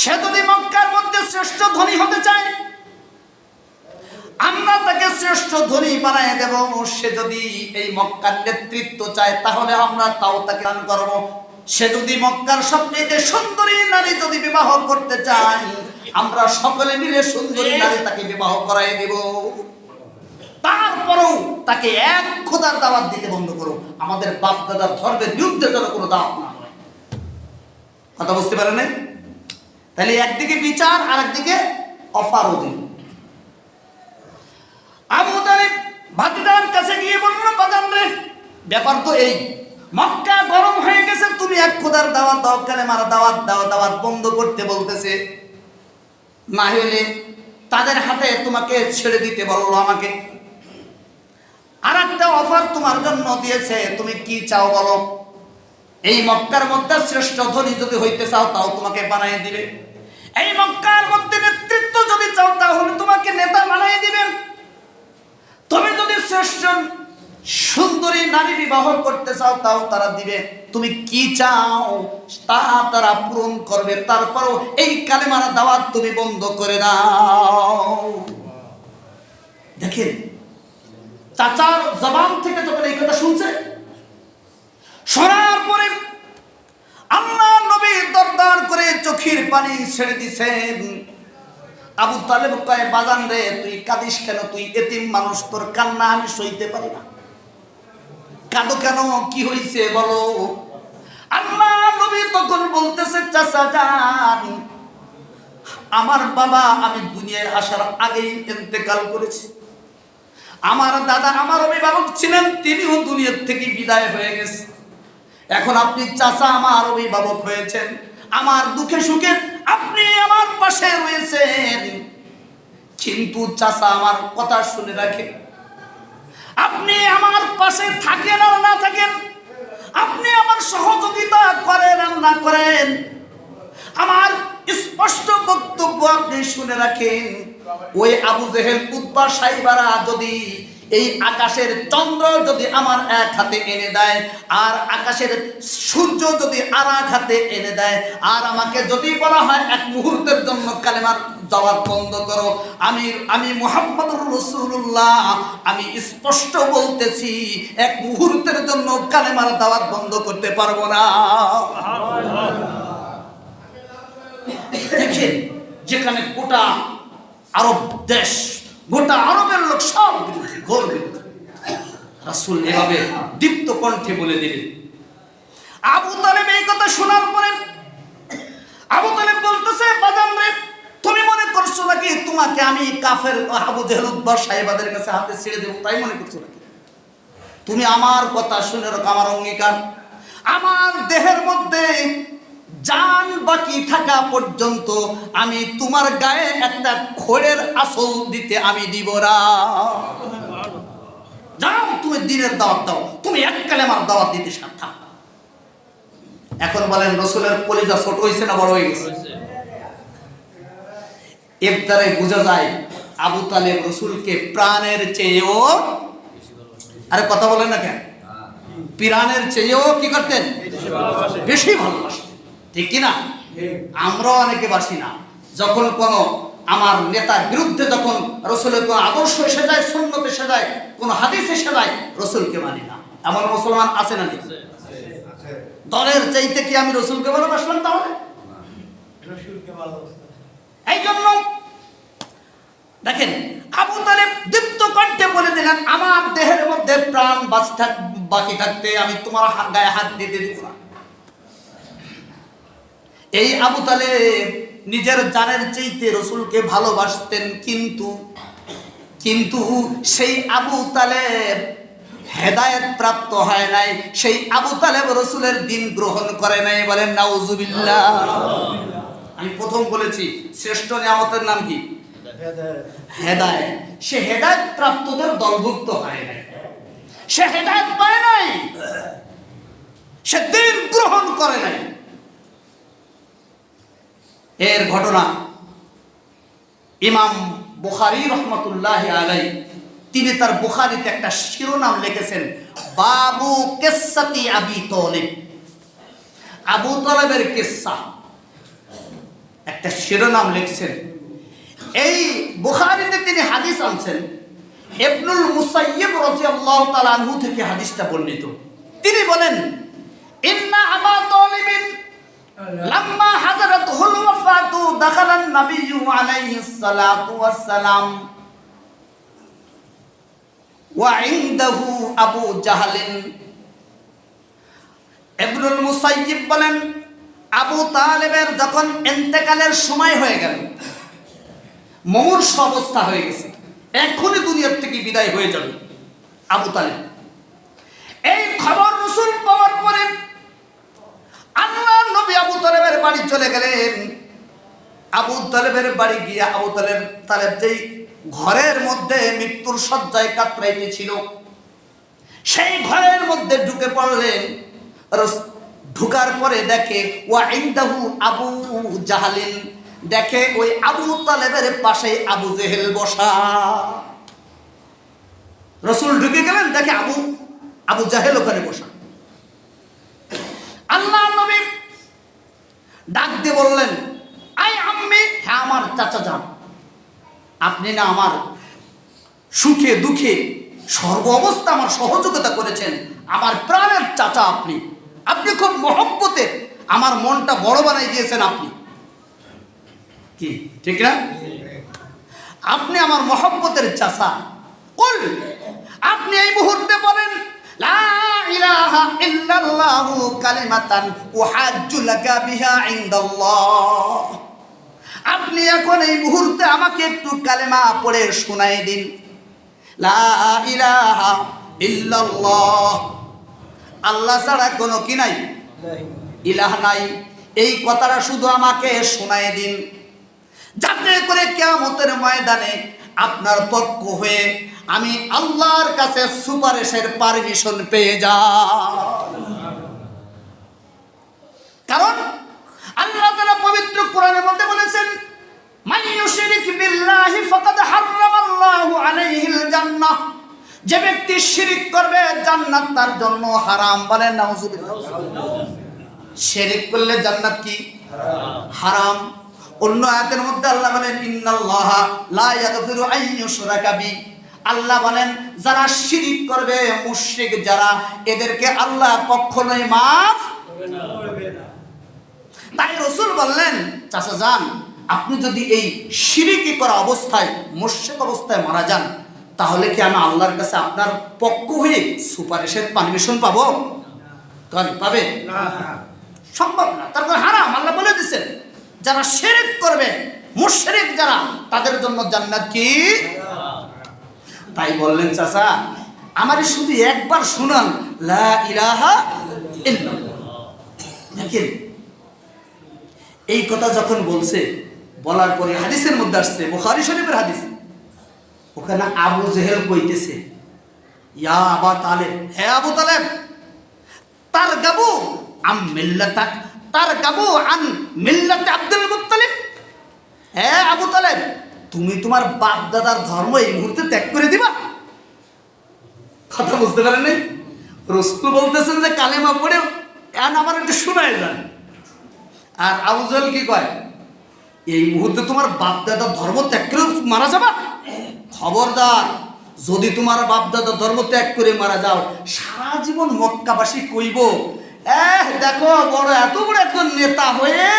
সে যদি মক্কার মধ্যে শ্রেষ্ঠ ধনী হতে চায়, আমরা তাকে শ্রেষ্ঠ ধনী বানিয়ে দেব। সে যদি এই মক্কার নেতৃত্ব চায়, তাহলে আমরা তাও তাকে দান করব। সে যদি মক্কার সবচেয়ে সুন্দরী নারী যদি বিবাহ করতে চায়, আমরা সকলে মিলে সুন্দরী নারী তাকে বিবাহ করাই দেব। তারপরেও তাকে এক খোদার দাওয়াত দিতে বন্ধ করো। আমাদের বাপ দাদার ধর্মের বিরুদ্ধে যেন কোনো দাওয়াত না হয়। কথা বুঝতে পারেন? তাহলে একদিকে বিচার আর একদিকে অফারও দিন। আবু তালিব ভাতিজার কাছে গিয়ে বলল, বাজান রে, ব্যাপার তো এই, মক্কা গরম হয়ে গেছে, তুমি এক খোদার দাওয়াত দাও, কালেমার দাওয়াত দাও, দাওয়াত বন্ধ করতে বলতেছে। না হলে তাদের হাতে তোমাকে ছেড়ে দিতে বললো আমাকে। আর একটা অফার তোমার জন্য দিয়েছে, তুমি কি চাও বলো? এই মক্কার মধ্যে শ্রেষ্ঠ ধনী যদি হইতে চাও, তাও তোমাকে বানাই দিবে। এই মক্কার মধ্যে নেতৃত্ব যদি চাও, তাহলে তোমাকে নেতা বানাই দিবেন। তুমি যদি শ্রেষ্ঠ সুন্দরী নারী বিবাহ করতে চাও, তাও তারা দিবে। তুমি কি চাও তা তারা পূরণ করবে। তারপরও এই কালেমার দাওয়াত তুমি বন্ধ করে দাও। দেখেন, চাচার জবান থেকে যখন এই কথা শুনছে, শোনার পরে আল্লাহ নবী দরদার করে চোখের পানি ছেড়ে দিছেন। আবু তালেব কয়, বাজান রে, তুই কাঁদিস কেন? তুই এতিম মানুষ, তোর কান্না আমি সইতে পারি না। কাঁদো কেন? কি হয়েছে বলো? আল্লাহ নবী তখন বলতেছে, চাচা যান, আমার বাবা আমি দুনিয়ায় আসার আগেই ইন্তেকাল করেছি। আমার দাদা আমার অভিভাবক ছিলেন, তিনিও দুনিয়ার থেকে বিদায় হয়ে গেছে। এখন আপনি চাচা আমার অভিভাবক হয়েছেন, আমার দুঃখে সুখে আপনি আমার পাশে রয়েছেন। কিন্তু চাচা আমার কথা শুনে রাখেন, আপনি আমার পাশে থাকেন আর না থাকেন, আপনি আমার সহযোগিতা করেন আর না করেন, আমার স্পষ্ট বক্তব্য আপনি শুনে রাখেন। ওই আবু জেহেল, উতবা, সাইবারা যদি এই আকাশের চন্দ্র যদি আমার এক হাতে এনে দেয়, আর আকাশের সূর্য যদি আর এক হাতে এনে দেয়, আর আমাকে যদি বলা হয় এক মুহূর্তের জন্য কালেমার দাওয়াত বন্ধ করো, আমি মুহাম্মদুর রাসূলুল্লাহ, আমি স্পষ্ট বলতেছি, এক মুহূর্তের জন্য কালেমার দাওয়াত বন্ধ করতে পারবো না। দেখেন, যেখানে গোটা আরব দেশ, গোটা আরবের লোক সব বিরোধী, ঘোর বিরোধী, রাসূল এভাবে দীপ্ত কণ্ঠে বলে দিলেন। আবু তালেব এই কথা শোনার পরে আবু তালেব বলতেছে, বাজান রে, তুমি মনে করছো নাকি তোমাকে আমি কাফের আবু জেহেল, উতবা, সাইবাদের কাছে হাতে ছেড়ে দেবো? তাই মনে করছো নাকি? তুমি আমার কথা শুনে রাখো, আমার অঙ্গীকার, আমার দেহের মধ্যে জান বাকি থাকা পর্যন্ত আমি তোমার গায়ে একটা খড়ের আসল দিতে আমি দিব না। যাও, তুমি দিনের দাওয়াত দাও, তুমি এক কালেমার দাওয়াত দিতে সাবধান। এখন বলেন, রাসূলের কলিজা ছোট হয়েছে না বড় হয়ে গেছে? এর দ্বারাই বোঝা যায় আবু তালেব রাসূলকে প্রাণের চেয়েও, আরে কথা বলেন না কেন, প্রাণের চেয়েও কি করতেন? বেশি ভালোবাসতেন। ঠিক কিনা? আমরাও অনেকে বাসি না। যখন কোনো আমার নেতার বিরুদ্ধে যখন রাসূলের কোনো আদর্শ এসে যায়, সুন্নত এসে যায়, কোনো হাদিস এসে যায়, রাসূলকে মানি না। এমন মুসলমান আছে না? দলের চাইতে কি আমি রাসূলকে ভালোবাসলাম? তাহলে এই জন্য দেখেন, আবু তালেব দীপ্ত কণ্ঠে বলে দিলেন, আমার দেহের মধ্যে প্রাণ বাকি থাকতে আমি তোমার গায়ে হাত দিতে দিব না। এই আবু তালেব নিজের জানের চাইতে রাসূলকে ভালোবাসতেন, কিন্তু সেই আবু তালেব হেদায়েত প্রাপ্ত হয় নাই। সেই আবু তালেব রাসূলের দ্বীন গ্রহণ করে নাই। বলেন নাউজুবিল্লাহ। আমি প্রথম বলেছি, শ্রেষ্ঠ নিয়ামতের নাম কি? হেদায়েত। সে হেদায়েত প্রাপ্তদের দলভুক্ত হয় নাই, সে হেদায়েত পায় নাই, সে দ্বীন গ্রহণ করে নাই। এর ঘটনা ইমাম বুখারী রাহমাতুল্লাহি আলাইহি, তিনি তার বুখারীতে একটা শিরোনাম লিখেছেন, বাবু কিসসাতি আবি তালিব, আবু তালেবের কিসসা। একটা শিরোনাম লিখছেন। এই বুখারীতে তিনি হাদিস আনছেন, ইবনুল মুসাইয়্যিব রাদিয়াল্লাহু তাআলা আনহু থেকে হাদিসটা বর্ণিত। তিনি বলেন, ইন্না আবা তালিবিন লাম্মা হাযারাতুল ওয়াফাতু দাখালান নাবিয়্যু আলাইহিস সালাতু ওয়াস সালাম ওয়া ইনদাহু আবু জাহলিন। ইবনুল মুসাইয়্যিব বলেন, আবু তালেবের যখন ইন্তেকালের সময় হয়ে গেল, মুমূর্ষ অবস্থা হয়ে গেছে, এখনই দুনিয়ার থেকে বিদায় হয়ে যাবে আবু তালেব। এই খবর রাসূল পাওয়ার পরে আল্লাহর নবী আবু তালেবের বাড়ি চলে গেলেন। আবু তালেবের বাড়ি গিয়ে আবু তালেব যেই ঘরের মধ্যে মৃত্যুর শয্যায় কাতরাইতেছিল, সেই ঘরের মধ্যে ঢুকে পড়লেন। ঢুকার পরে দেখে ওয়া ইনদাহু আবু জাহলিন, দেখে ওই আবু তালেবের পাশে আবু জেহেল বসা। রাসূল ঢুকে গেলেন, দেখে আবু জাহেল ওখানে বসা। আল্লাহ নবী ডাক দিয়ে বললেন, আই আম্মি, হ্যাঁ আমার চাচা যান, আপনি না আমার সুখে দুঃখে সর্ব অবস্থা আমার সহযোগিতা করেছেন, আমার প্রাণের চাচা আপনি, আপনি খুব মহব্বতের, আমার মনটা বড় বানাই দিয়েছেন আপনি, কি ঠিক না? আপনি আমার মহব্বতের চাচা। কুল, আপনি এই মুহূর্তে বলেন লা ইলাহা ইল্লাল্লাহু কালিমাতান উহাজ্জু লাকা বিহা ইনদাল্লাহ। আপনি এখন এই মুহূর্তে আমাকে একটু কালেমা পড়ে শোনাই দিন, লা ইলাহা ইল্লাল্লাহ, আল্লাহ ছাড়া কোনো কি নাই, ইলাহ নাই, এই কথাটা শুধু আমাকে শোনাই দিন, যাতে করে কিয়ামতের ময়দানে আপনার পক্ষ হয়ে আমি আল্লাহর কাছে সুপারিশের পারমিশন পেয়ে যাই। কারণ আল্লাহ তাআলা পবিত্র কোরআনের মধ্যে বলেছেন, মান ইউশরিক বিল্লাহি ফাকাদ হারামাল্লাহু আলাইহিল জান্নাহ, যে ব্যক্তি শিরিক করবে জান্নাত তার জন্য হারাম। বলেন নাউজুবিল্লাহ। শিরিক করলে জান্নাত কি হারাম। অন্য আয়াতের মধ্যে আল্লাহ বলেন, ইন্নাল্লাহা লা ইয়াগফিরু আন ইউশরাকা বি, আল্লাহ বলেন যারা শিরিক করবে, মুশরিক যারা, এদেরকে আল্লাহ কখনোই মাফ করবে না। তাই রাসূল বললেন, চাচা যান, আপনি যদি এই শিরিকি করা অবস্থায়, মুশরিক অবস্থায় মারা যান, তাহলে কি আমি আল্লাহর কাছে আপনার পক্ষ হয়ে সুপারিশের পারমিশন পাবো? পাবে না, সম্ভব না। তারপর হারাম, আল্লাহ বলে দিয়েছেন যারা শিরক করবে, মুশরিক যারা, তাদের জন্য জান্নাত কি। তাই বললেন, চাচা আমারে শুধু একবার শুনান, লা ইলাহা ইল্লাল্লাহ। দেখেন এই কথা যখন বলছে, বলার পরে হাদিসের মধ্যে আসছে, বুখারী শরীফের হাদিস, ওখানে আবু জেহেল কইতেছে, ইয়া আবা তালেব, হে আবু তালেব, তারগাবু আম মিল্লাতাক, তারগাবু আন মিল্লাতে আব্দুল মুত্তালিব। হে আবু তালেব, তুমি তোমার বাপ দাদার ধর্ম এই মুহূর্তে ত্যাগ করে দিবা? কথা বুঝতে পারেন নাই? রাসূল বলতেছেন যে কালেমা পড়ে এখন আমার একটু শোনায় যান। আর আবু জেহেল কি কয়, এই মুহূর্তে তোমার বাপ দাদার ধর্ম ত্যাগ করে মারা যাবা? খবরদার, যদি তোমার বাপ দাদা ধর্ম ত্যাগ করে মারা যাও, সারা জীবন মক্কাবাসী কইব, দেখো বড় এত বড় একজন নেতা হয়ে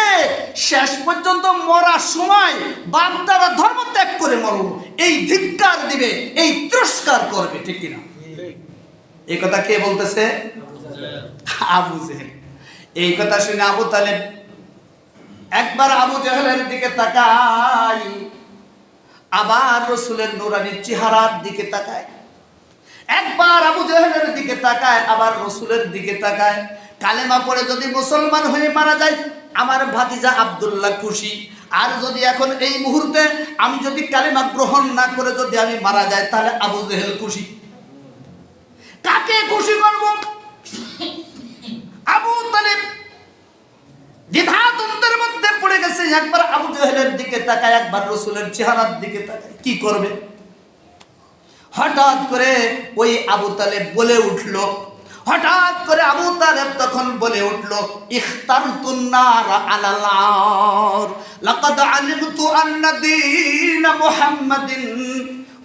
শেষ পর্যন্ত মরার সময় বাপ দাদা ধর্ম ত্যাগ করে মরল, এই ধিক্কার দিবে, এই তিরস্কার করবে, ঠিক কিনা? এই কথা কে বলতেছে? আবু জেহেল। এই কথা শুনে আবু তালেব একবার আবু জেহেলের দিকে তাকায়, আবার রাসূলের নূরানী চেহারার দিকে তাকায়, একবার আবু জেহেলের দিকে তাকায়, আবার রাসূলের দিকে তাকায়। কালেমা পড়ে যদি মুসলমান হয়ে মারা যায়, আমার ভাতিজা আব্দুল্লাহ খুশি। আর যদি এখন এই মুহূর্তে আমি যদি কালেমা গ্রহণ না করে যদি আমি মারা যাই, তাহলে আবু জেহেল খুশি। কাকে খুশি করব? আবু তালেব দ্বিধাদ্বন্দ্বের মধ্যে পড়ে গেছে। একবার আবু জেহেলের দিকে তাকায়, একবার রাসূলের চেহারার দিকে তাকায়, কি করবে? হঠাৎ করে ওই আবু তালেব বলে উঠল, হঠাৎ করে আবু তালেব তখন বলে উঠল, ইখতারতুন নার আলাল আর, লাকাদ আলিমতু আন্না দীন মুহাম্মাদিন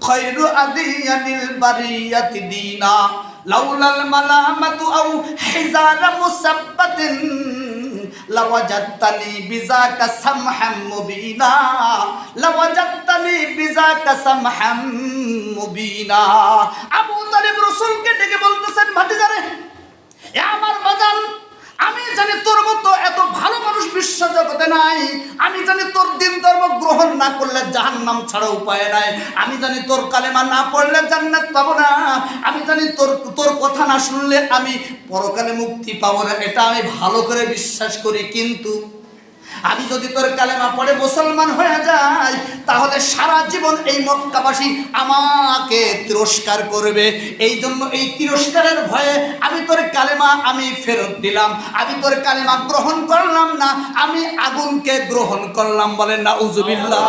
খায়রু আদিয়ানিল বারিয়াতি দীনা লাউলাল মালামাতু আও হিজার মুসাব্বাতিন লাওয়াজাদতানি বিযাকা সামহাম মুবিনা লাওয়াজাদতানি বিযাকা সামহাম মুবিনা। আবু তালিব রাসূলকে ডেকে বলতেছেন, ভাতিজারে, এ আমার বাজান, আমি জানি তোর মতো এত ভালো মানুষ বিশ্ব জগতে নাই। আমি জানি তোর দিন ধর্ম গ্রহণ না করলে জাহান্নাম ছাড়া উপায় নাই। আমি জানি তোর কালেমা না পড়লে জান্নাত পাবো না। আমি জানি তোর কথা না শুনলে আমি পরকালে মুক্তি পাবো না। এটা আমি ভালো করে বিশ্বাস করি। কিন্তু আমি যদি তোর কালেমা পড়ে মুসলমান হয়ে যাই, তাহলে সারা জীবন এই মক্কাবাসী আমাকে তিরস্কার করবে। এই জন্য এই তিরস্কারের ভয়ে আমি তোর কালেমা আমি ফেরত দিলাম। আমি তোর কালেমা গ্রহণ করলাম না, আমি আগুনকে গ্রহণ করলাম। বলেন নাউজুবিল্লাহ।